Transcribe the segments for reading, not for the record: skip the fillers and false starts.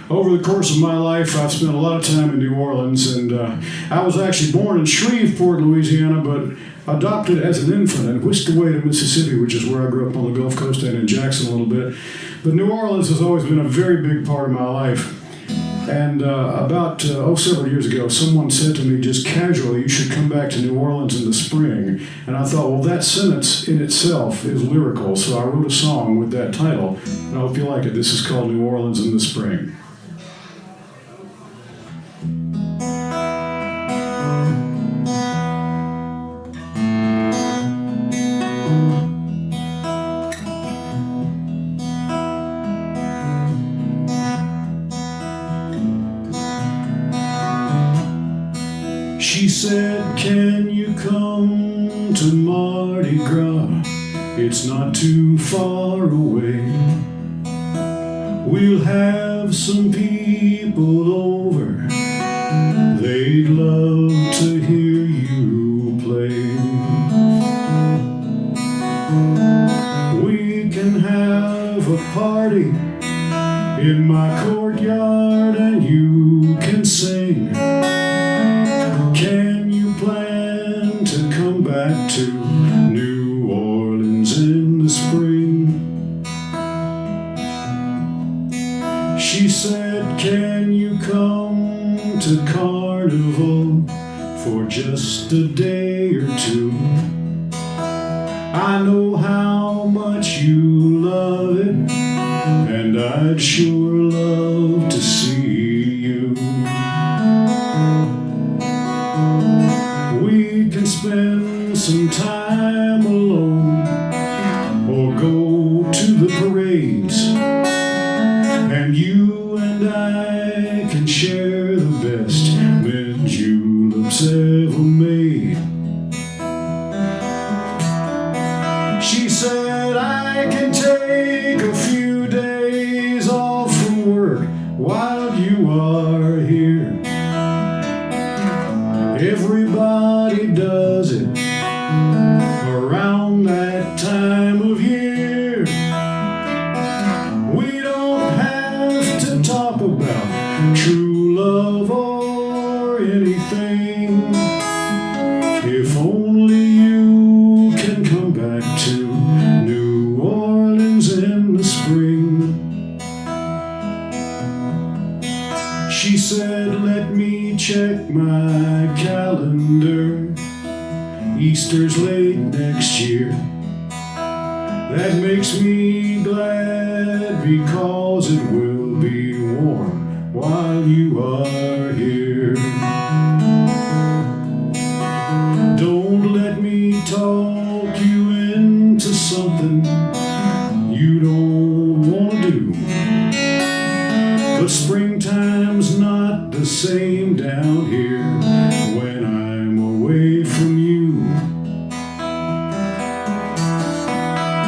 Over the course of my life, I've spent a lot of time in New Orleans, and I was actually born in Shreveport, Louisiana, but adopted as an infant and whisked away to Mississippi, which is where I grew up on the Gulf Coast and in Jackson a little bit. But New Orleans has always been a very big part of my life. And about several years ago, someone said to me just casually, "You should come back to New Orleans in the spring." And I thought, well, that sentence in itself is lyrical, so I wrote a song with that title. And I hope you like it. This is called New Orleans in the Spring. She said, "Can you come to Mardi Gras? It's not too far away. We'll have some people over. They'd love to hear you play. We can have a party in my courtyard and you can sing. Can you plan to come back to New Orleans in the spring?" She said, "Can you come to Carnival for just a day or two? I know how much you love it, and I'd sure love to see you. We can spend some time alone or go to the parades, and you and I can share the best mint juleps ever made." She said, "I can take a few days off from work while you are here. Everybody does it around that time of year. We don't have to talk about true love or anything. If only you can come back to New Orleans in the spring." She said, "Let me check my calendar. Easter's late next year. That makes me glad because it will be warm while you are here. Don't let me talk you into something you don't want to do. But springtime's not the same down here when I'm away from you."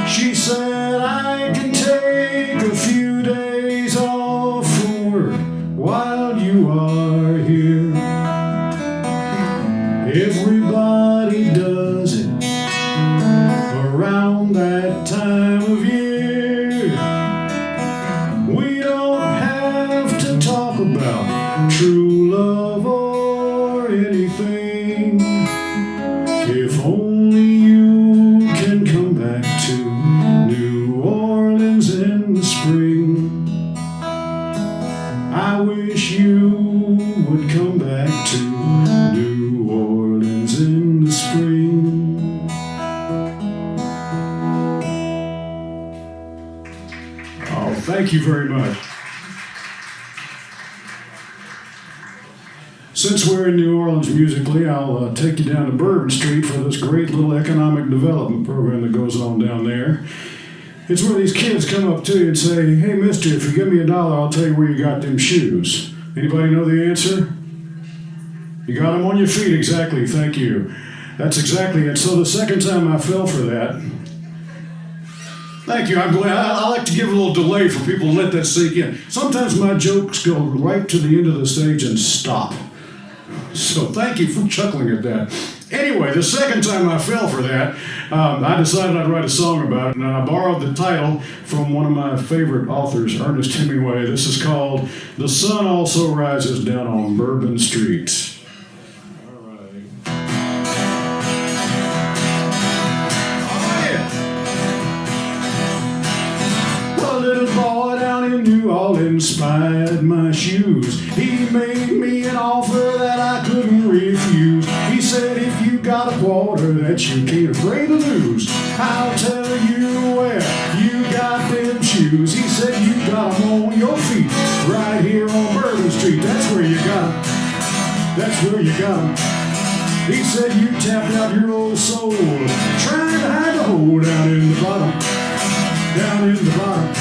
She said, "I can take a few days off from work while you are here. Everybody does it around that time of year. We don't have to talk about true love or anything. If only you can come back to New Orleans in the spring. I wish you would come back to New Orleans in the spring." Oh, thank you very much. Since we're in New Orleans musically, I'll take you down to Bourbon Street for this great little economic development program that goes on down there. It's where these kids come up to you and say, "Hey, mister, if you give me $1, I'll tell you where you got them shoes." Anybody know the answer? You got them on your feet, exactly, thank you. That's exactly it. So the second time I fell for that, thank you, I'm glad. I like to give a little delay for people to let that sink in. Sometimes my jokes go right to the end of the stage and stop. So thank you for chuckling at that. Anyway, the second time I fell for that, I decided I'd write a song about it, and I borrowed the title from one of my favorite authors, Ernest Hemingway. This is called "The Sun Also Rises Down on Bourbon Street." New Orleans spied my shoes. He made me an offer that I couldn't refuse. He said, if you got a quarter that you can't afraid to lose, I'll tell you where you got them shoes. He said, you got them on your feet right here on Bourbon Street. That's where you got them. That's where you got them. He said, you tapped out your old soul, trying to hide the hole down in the bottom. Down in the bottom.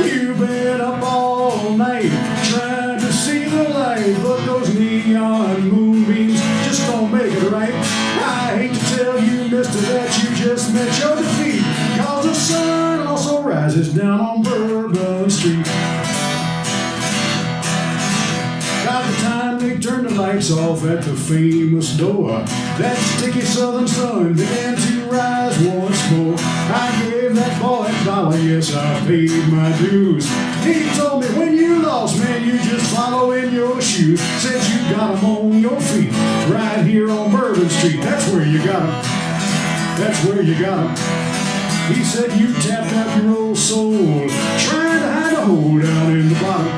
You've been up all night trying to see the light, but those neon moonbeams just don't make it right. I hate to tell you, mister, that you just met your defeat, 'cause the sun also rises down on Bourbon Street. By the time they turned the lights off at the famous door, that sticky southern sun began to rise once more. I gave that boy $1, yes, I paid my dues. He told me, when you lost, man, you just follow in your shoes. Said you got them on your feet right here on Bourbon Street. That's where you got them. That's where you got them. He said you tapped out your old soul, trying to hide a hole down in the bottom.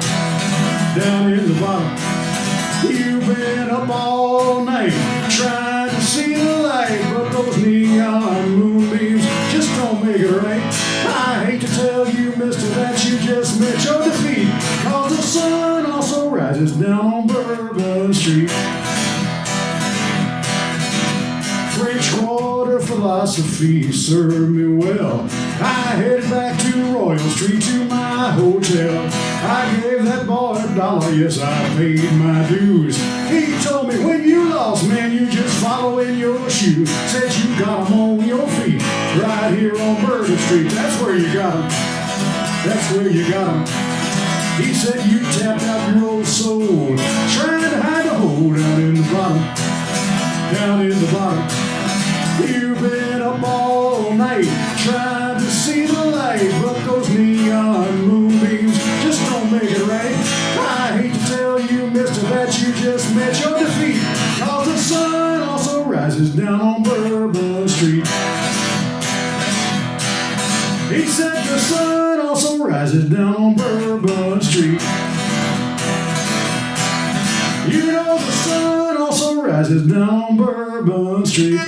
Down in the bottom. You've been up all night trying to see the light, but those neon moonbeams just don't make it right. I hate to tell you, mister, that you just met your defeat, 'cause the sun also rises down on Bourbon Street. French Quarter philosophy served me well. I headed back to Royal Street to my hotel. I gave that boy $1, yes, I paid my dues. He told me, when you lost, man, you just follow in your shoes. Said you got them on your feet right here on Bourbon Street. That's where you got them. That's where you got them. He said you tapped out your old soul, trying to hide the hole down in the bottom. Down in the bottom. You've been up all night trying to see the light, but those neon moonbeams just don't make it right. I hate to tell you, mister, that you just met your defeat, 'cause the sun also rises down on Bourbon Street. He said the sun also rises down on Bourbon Street. You know the sun also rises down on Bourbon Street.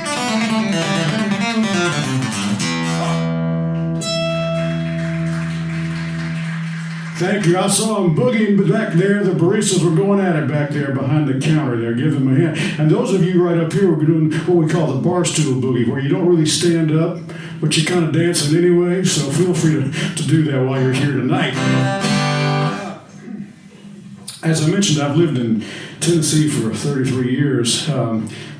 Thank you. I saw them boogieing back there. The baristas were going at it back there behind the counter there. Give them a hand. And those of you right up here were doing what we call the bar stool boogie, where you don't really stand up, but you're kind of dancing anyway. So feel free to do that while you're here tonight. As I mentioned, I've lived in Tennessee for 33 years,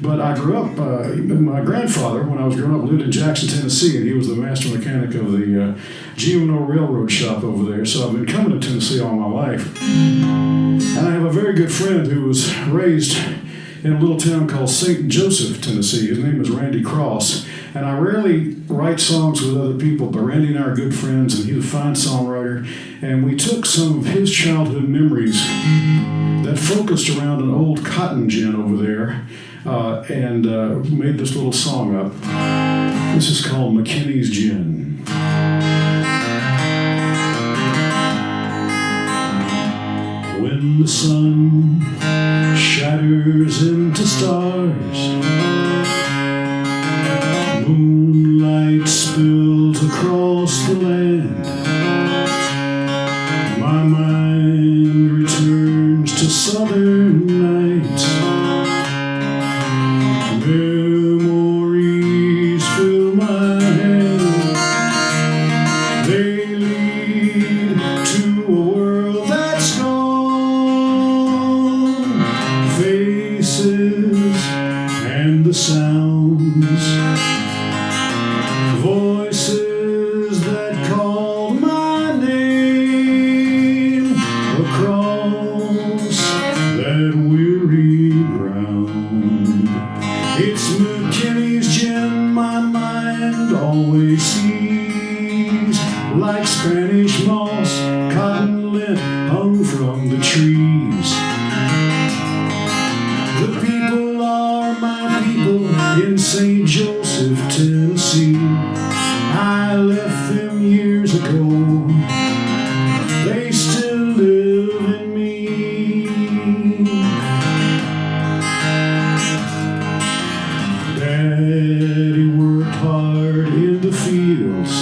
but I grew up, my grandfather, when I was growing up, lived in Jackson, Tennessee, and he was the master mechanic of the GMO Railroad shop over there, so I've been coming to Tennessee all my life. And I have a very good friend who was raised in a little town called St. Joseph, Tennessee. His name is Randy Cross, and I rarely write songs with other people, but Randy and I are good friends, and he's a fine songwriter, and we took some of his childhood memories that focused around an old cotton gin over there, and made this little song up. This is called McKinneys Gin. When the sun shatters into stars, moonlight spills across the land, my mind returns to southern nights. Memories fill my head, they lead to a world that's gone. Faces and the sounds, voices always sees like Spanish moss, cotton lint hung from the trees. The people are my people in St. Joseph, Tennessee. I left them years ago. They still live in me. Daddy worked hard in the fields.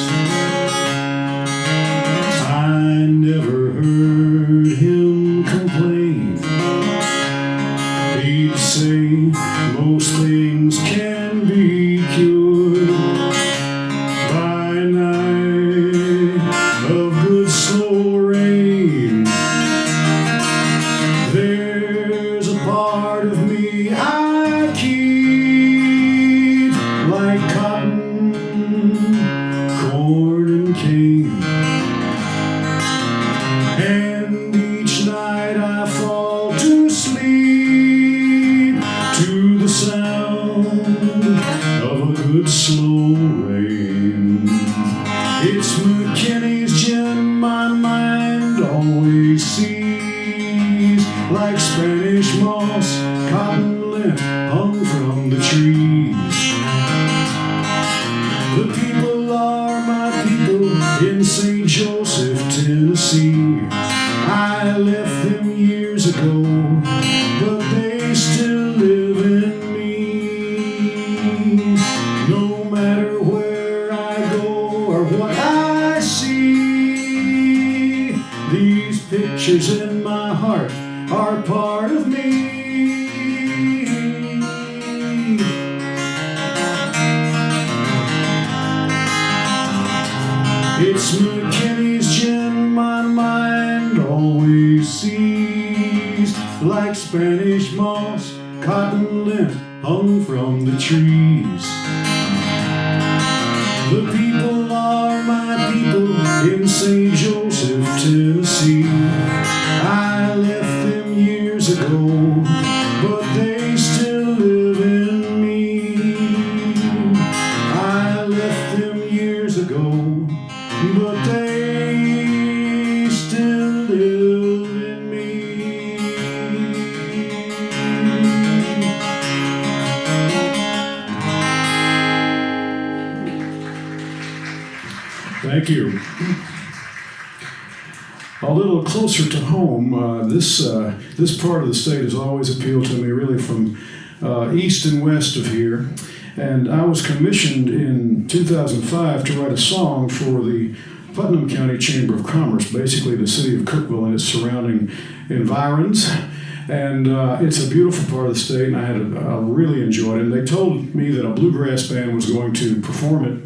I never heard him complain. He'd say most things can be cured by a night of good slow rain. There's a part of me I keep like cotton, corn, and cane. And each night I fall to sleep to the sound of a good slow rain. It's McKinneys Gin, my mind always sees like Spanish moss, cotton lint hung from the trees. The people are my people in St. Joseph, Tennessee. I left them years ago, but they still live in me. No matter where I go or what I see, these pictures in my heart are part of me. It's McKinneys Gin, my mind always sees like Spanish moss, cotton lint hung from the trees. The people are my people in St. Joseph, Tennessee. I left them years ago, but they still live in me. I left them years ago, but they still live in me. Thank you. A little closer to home, this part of the state has always appealed to me, really from east and west of here. And I was commissioned in 2005 to write a song for the Putnam County Chamber of Commerce, basically the city of Cookeville and its surrounding environs. And it's a beautiful part of the state, and I really enjoyed it. And they told me that a bluegrass band was going to perform it,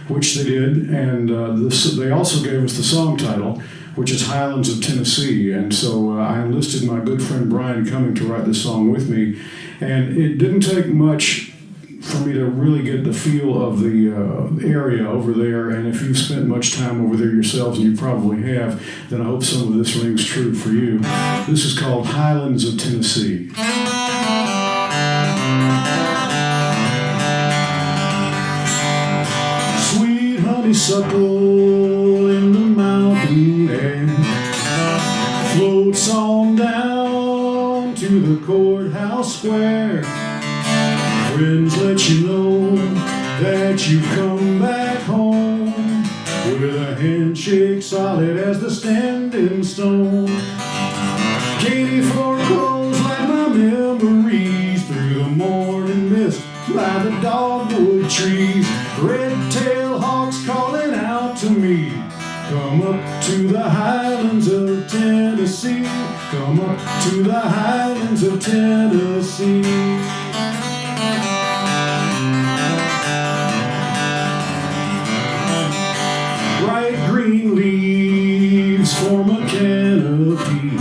which they did. And they also gave us the song title, which is Highlands of Tennessee. And so I enlisted my good friend Brian Cumming to write this song with me. And it didn't take much for me to really get the feel of the area over there. And if you've spent much time over there yourselves, and you probably have, then I hope some of this rings true for you. This is called Highlands of Tennessee. Sweet honeysuckle in the mountain air floats on down to the courthouse square. Friends let you know that you've come back home with a handshake solid as the standing stone. Katie foreclosed like my memories through the morning mist by the dogwood trees. Red-tailed hawks calling out to me, come up to the Highlands of Tennessee. Come up to the Highlands of Tennessee. Bright green leaves form a canopy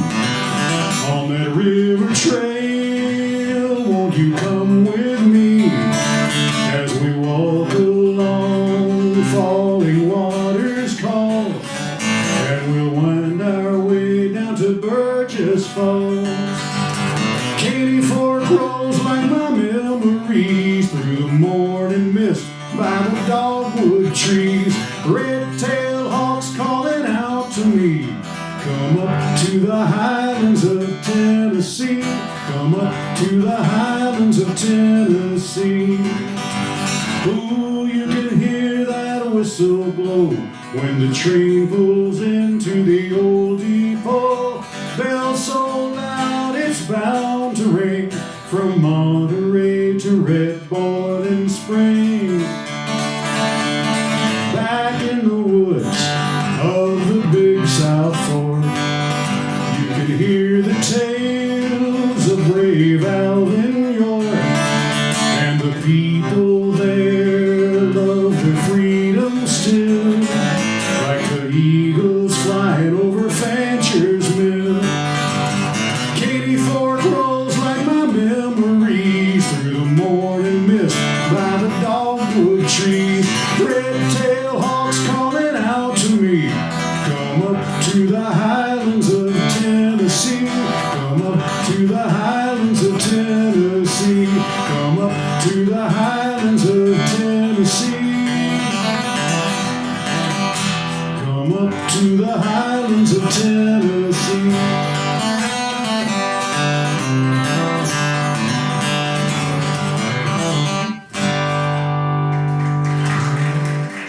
on that river trail. Won't you come with me as we walk along? Falling waters call, and we'll wind our way down to Burgess Falls. Katie Fork rolls like my memories through the morning mist by the dogwood dogwood trees, red-tailed hawks calling out to me. Come up to the Highlands of Tennessee. Come up to the Highlands of Tennessee. Ooh, you can hear that whistle blow when the train pulls into the old depot. Bells so loud it's bound to ring from Monterey to Red Boiling Spring. Back in the woods of the Big South Fork, you can hear the tales of brave Alvin York, and the people there love their freedom still, like the eagles flying over Fancher's Mill. Katy Fork rolls like my memories through the morning mist by the dogwood trees, red-tailed hawks calling out to me. Come up to the Highlands of Tennessee. Come up to the Highlands of Tennessee. Come up to the Highlands of Tennessee. Come up to the Highlands of Tennessee.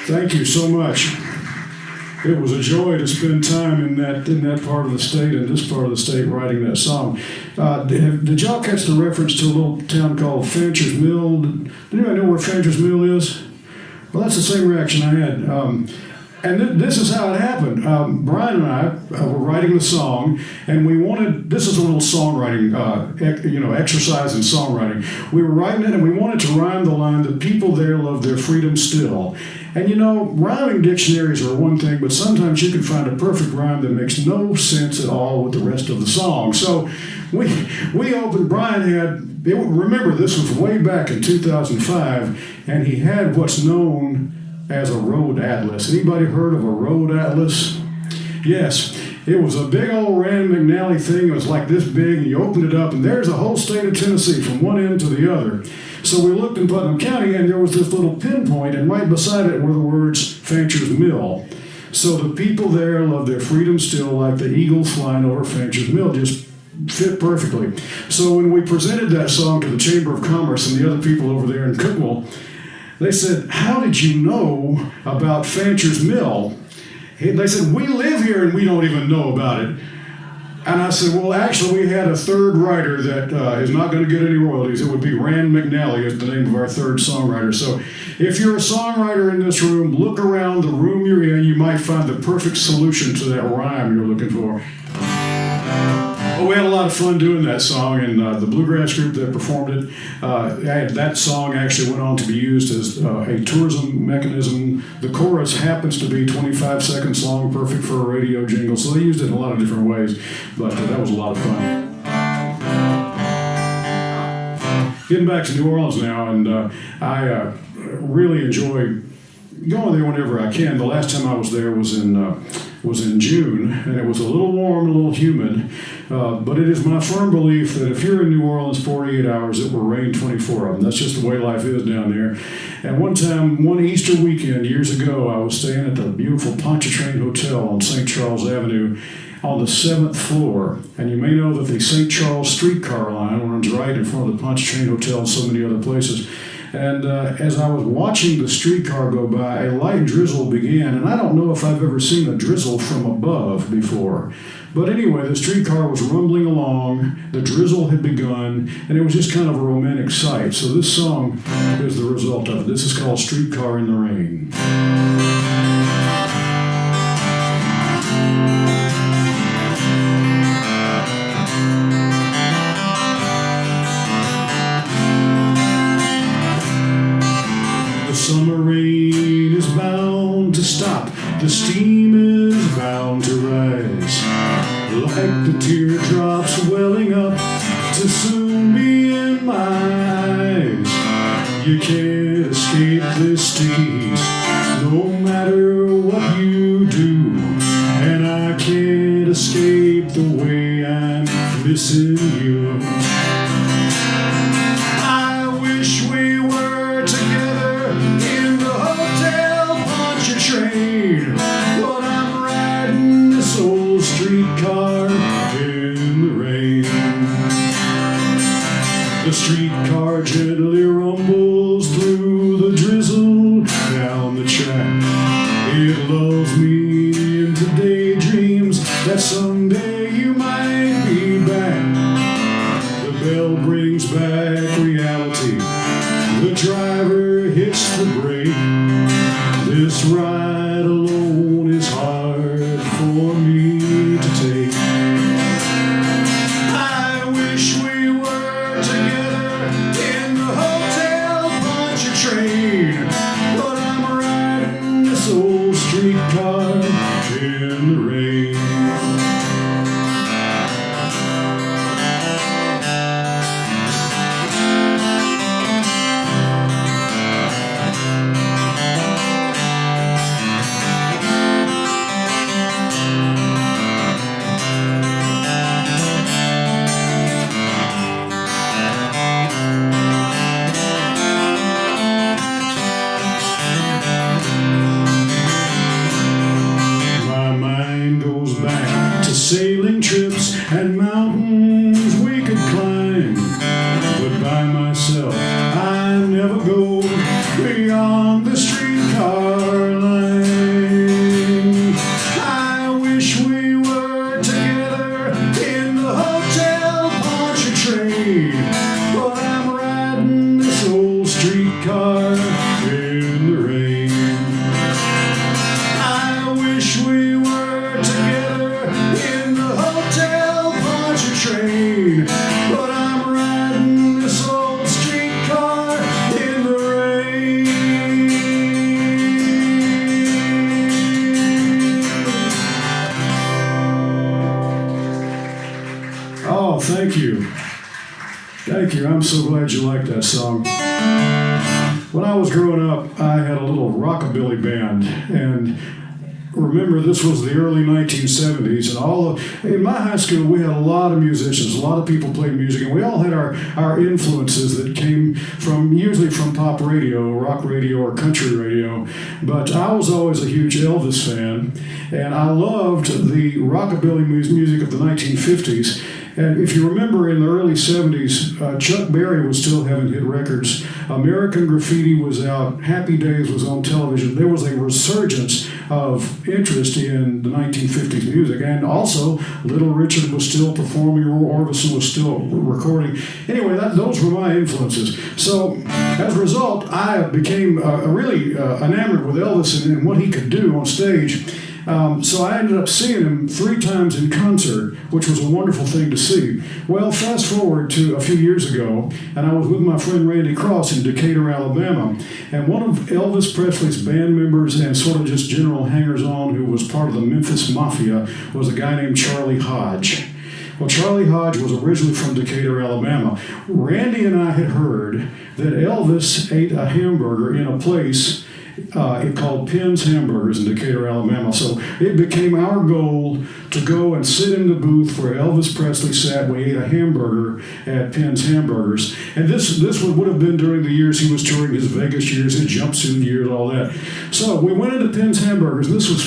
Thank you so much. It was a joy to spend time in that part of the state and this part of the state writing that song. Did y'all catch the reference to a little town called Fancher's Mill? Did anybody know where Fancher's Mill is? Well, that's the same reaction I had. And this is how it happened. Brian and I were writing the song, and we wanted, this is a little songwriting, exercise in songwriting. We were writing it, and we wanted to rhyme the line, the people there love their freedom still. And rhyming dictionaries are one thing, but sometimes you can find a perfect rhyme that makes no sense at all with the rest of the song. So we opened, Brian had, remember this was way back in 2005, and he had what's known as a road atlas. Anybody heard of a road atlas? Yes. It was a big old Rand McNally thing. It was like this big, and you opened it up, and there's a whole state of Tennessee from one end to the other. So we looked in Putnam County, and there was this little pinpoint, and right beside it were the words Fancher's Mill. So the people there love their freedom still, like the eagles flying over Fancher's Mill. Just fit perfectly. So when we presented that song to the Chamber of Commerce and the other people over there in Cookville, they said, "How did you know about Fancher's Mill?" They said, "We live here and we don't even know about it." And I said, "Well, actually, we had a third writer that is not going to get any royalties. It would be Rand McNally is the name of our third songwriter. So if you're a songwriter in this room, look around the room you're in. You might find the perfect solution to that rhyme you're looking for." Well, we had a lot of fun doing that song, and the bluegrass group that performed it, that song actually went on to be used as a tourism mechanism. The chorus happens to be 25 seconds long, perfect for a radio jingle, so they used it in a lot of different ways, but that was a lot of fun. Getting back to New Orleans now, and I really enjoy going there whenever I can. The last time I was there was in June, and it was a little warm, a little humid, but it is my firm belief that if you're in New Orleans 48 hours, it will rain 24 of them. That's just the way life is down there. And one time, one Easter weekend years ago, I was staying at the beautiful Pontchartrain Hotel on St. Charles Avenue on the 7th floor. And you may know that the St. Charles streetcar line runs right in front of the Pontchartrain Hotel and so many other places. And as I was watching the streetcar go by, a light drizzle began, and I don't know if I've ever seen a drizzle from above before. But anyway, the streetcar was rumbling along, the drizzle had begun, and it was just kind of a romantic sight. So this song is the result of it. This is called Streetcar in the Rain. Summer rain is bound to stop, the steam is bound to rise, like the teardrops welling up to soon be in my eyes. You can't escape this sticky heat, no matter what you do, and I can't escape the way I'm missing you. I wish we were together in the hotel It lulls me into daydreams that someday you might be back. The bell brings back reality. The driver hits the brake. This ride alone is hard for me to take. I wish we were together in the hotel punch a train, but I'm riding this old streetcar in the rain. Sailing trips and mountains we could climb, but by myself I never go beyond the streetcar line. I wish we were together in the hotel punch a train, but I'm riding this old streetcar in the rain. I wish we were together in the hotel punch a train, but I'm riding this old streetcar in the rain. Oh, thank you. Thank you. I'm so glad you liked that song. When I was growing up, I had a little rockabilly band, and remember, this was the early 1970s, and in my high school, we had a lot of musicians, a lot of people played music, and we all had our influences that came usually from pop radio, rock radio, or country radio. But I was always a huge Elvis fan, and I loved the rockabilly music of the 1950s. And if you remember, in the early 70s, Chuck Berry was still having hit records. American Graffiti was out. Happy Days was on television. There was a resurgence of interest in the 1950s music. And also, Little Richard was still performing. Roy Orbison was still recording. Anyway, those were my influences. So, as a result, I became really enamored with Elvis and what he could do on stage. So I ended up seeing him 3 times in concert, which was a wonderful thing to see. Well, fast forward to a few years ago, and I was with my friend Randy Cross in Decatur, Alabama, and one of Elvis Presley's band members and sort of just general hangers-on who was part of the Memphis Mafia was a guy named Charlie Hodge. Well, Charlie Hodge was originally from Decatur, Alabama. Randy and I had heard that Elvis ate a hamburger in a place called Penn's Hamburgers in Decatur, Alabama. So it became our goal to go and sit in the booth where Elvis Presley sat. We ate a hamburger at Penn's Hamburgers. And this would have been during the years he was touring, his Vegas years, his jumpsuit years, all that. So we went into Penn's Hamburgers. This was,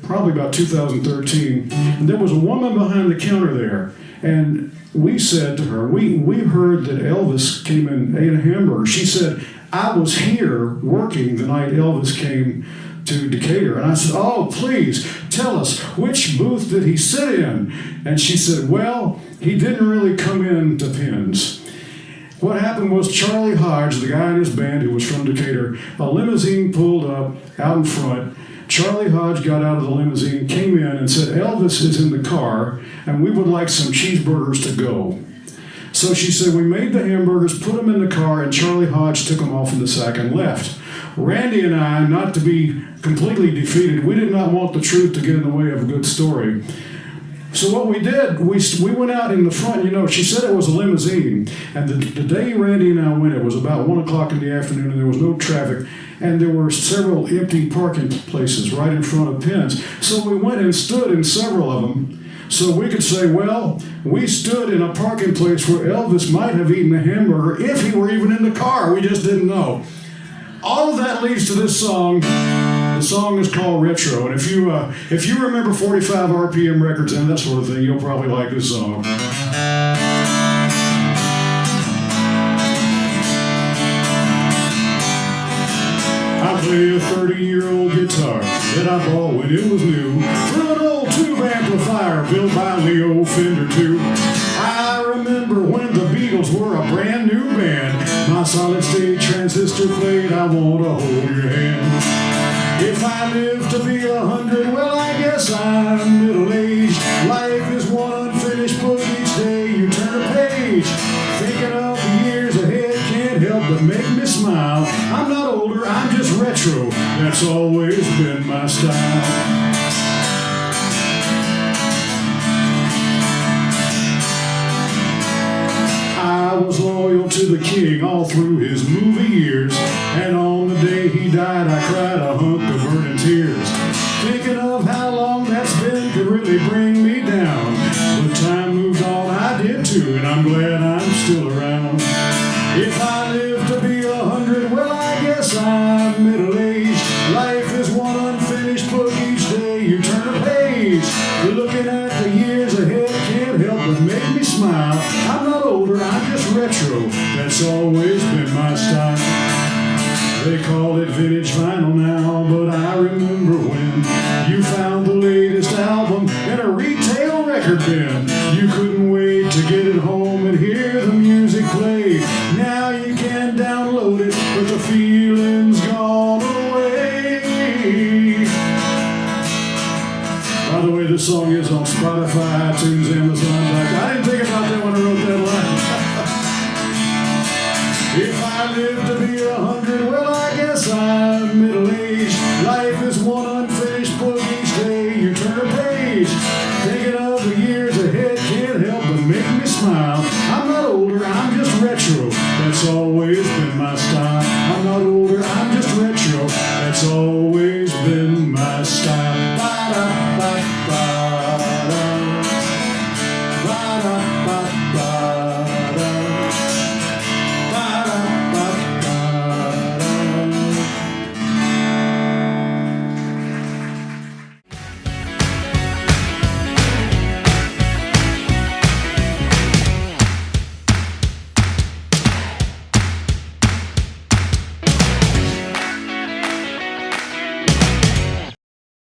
probably about 2013. And there was a woman behind the counter there. And we said to her, we heard that Elvis came and ate a hamburger. She said, I was here working the night Elvis came to Decatur. And I said, oh, please, tell us, which booth did he sit in? And she said, well, he didn't really come in to Penn's. What happened was Charlie Hodge, the guy in his band who was from Decatur, a limousine pulled up out in front. Charlie Hodge got out of the limousine, came in and said, Elvis is in the car, and we would like some cheeseburgers to go. So she said, we made the hamburgers, put them in the car, and Charlie Hodge took them off in the sack and left. Randy and I, not to be completely defeated, we did not want the truth to get in the way of a good story. So what we did, we went out in the front, she said it was a limousine. And the day Randy and I went, it was about 1 o'clock in the afternoon, and there was no traffic. And there were several empty parking places right in front of Penn's. So we went and stood in several of them. So we could say, well, we stood in a parking place where Elvis might have eaten a hamburger if he were even in the car. We just didn't know. All of that leads to this song. The song is called Retro. And if you remember 45 RPM records and that sort of thing, you'll probably like this song. I play a 30-year-old guitar that I bought when it was new from an old tube amplifier built by Leo Fender too. I remember when the Beatles were a brand new band. My solid state transistor played I Want to Hold Your Hand. If I live to be 100, well I guess I'm middle-aged. Life is one unfinished book, each day you turn a page. Thinking of the years ahead can't help but make me smile. I'm not older, I'm just retro, that's always been my style. I was loyal to the king all through his movie years, and on the day he died I cried a hunk of burning tears. Thinking of how long that's been could really bring me down, but time moved on, I did too, and I'm glad I'm still around. If I live to be 100, well I guess I'm middle-aged. Life is one unfinished book, each day you turn a page. Looking at the years ahead can't help but make me smile. I'm not older, I'm just retro, that's always been my style. They call it vintage vinyl now, but I remember when you found the latest album in a retail record bin. You couldn't wait to get it home and hear the music play. Now you can download it, but the feeling's gone away. By the way, this song is on Spotify, iTunes, Amazon. I didn't think about that when I wrote that line. If I live to be 100, well I guess I'm middle-aged. Life is one unfinished book, each day you turn a page. Thinking of the years ahead can't help but make me smile. I'm not older, I'm just retro, that's always been my style. I'm not older, I'm just retro, that's always been my style.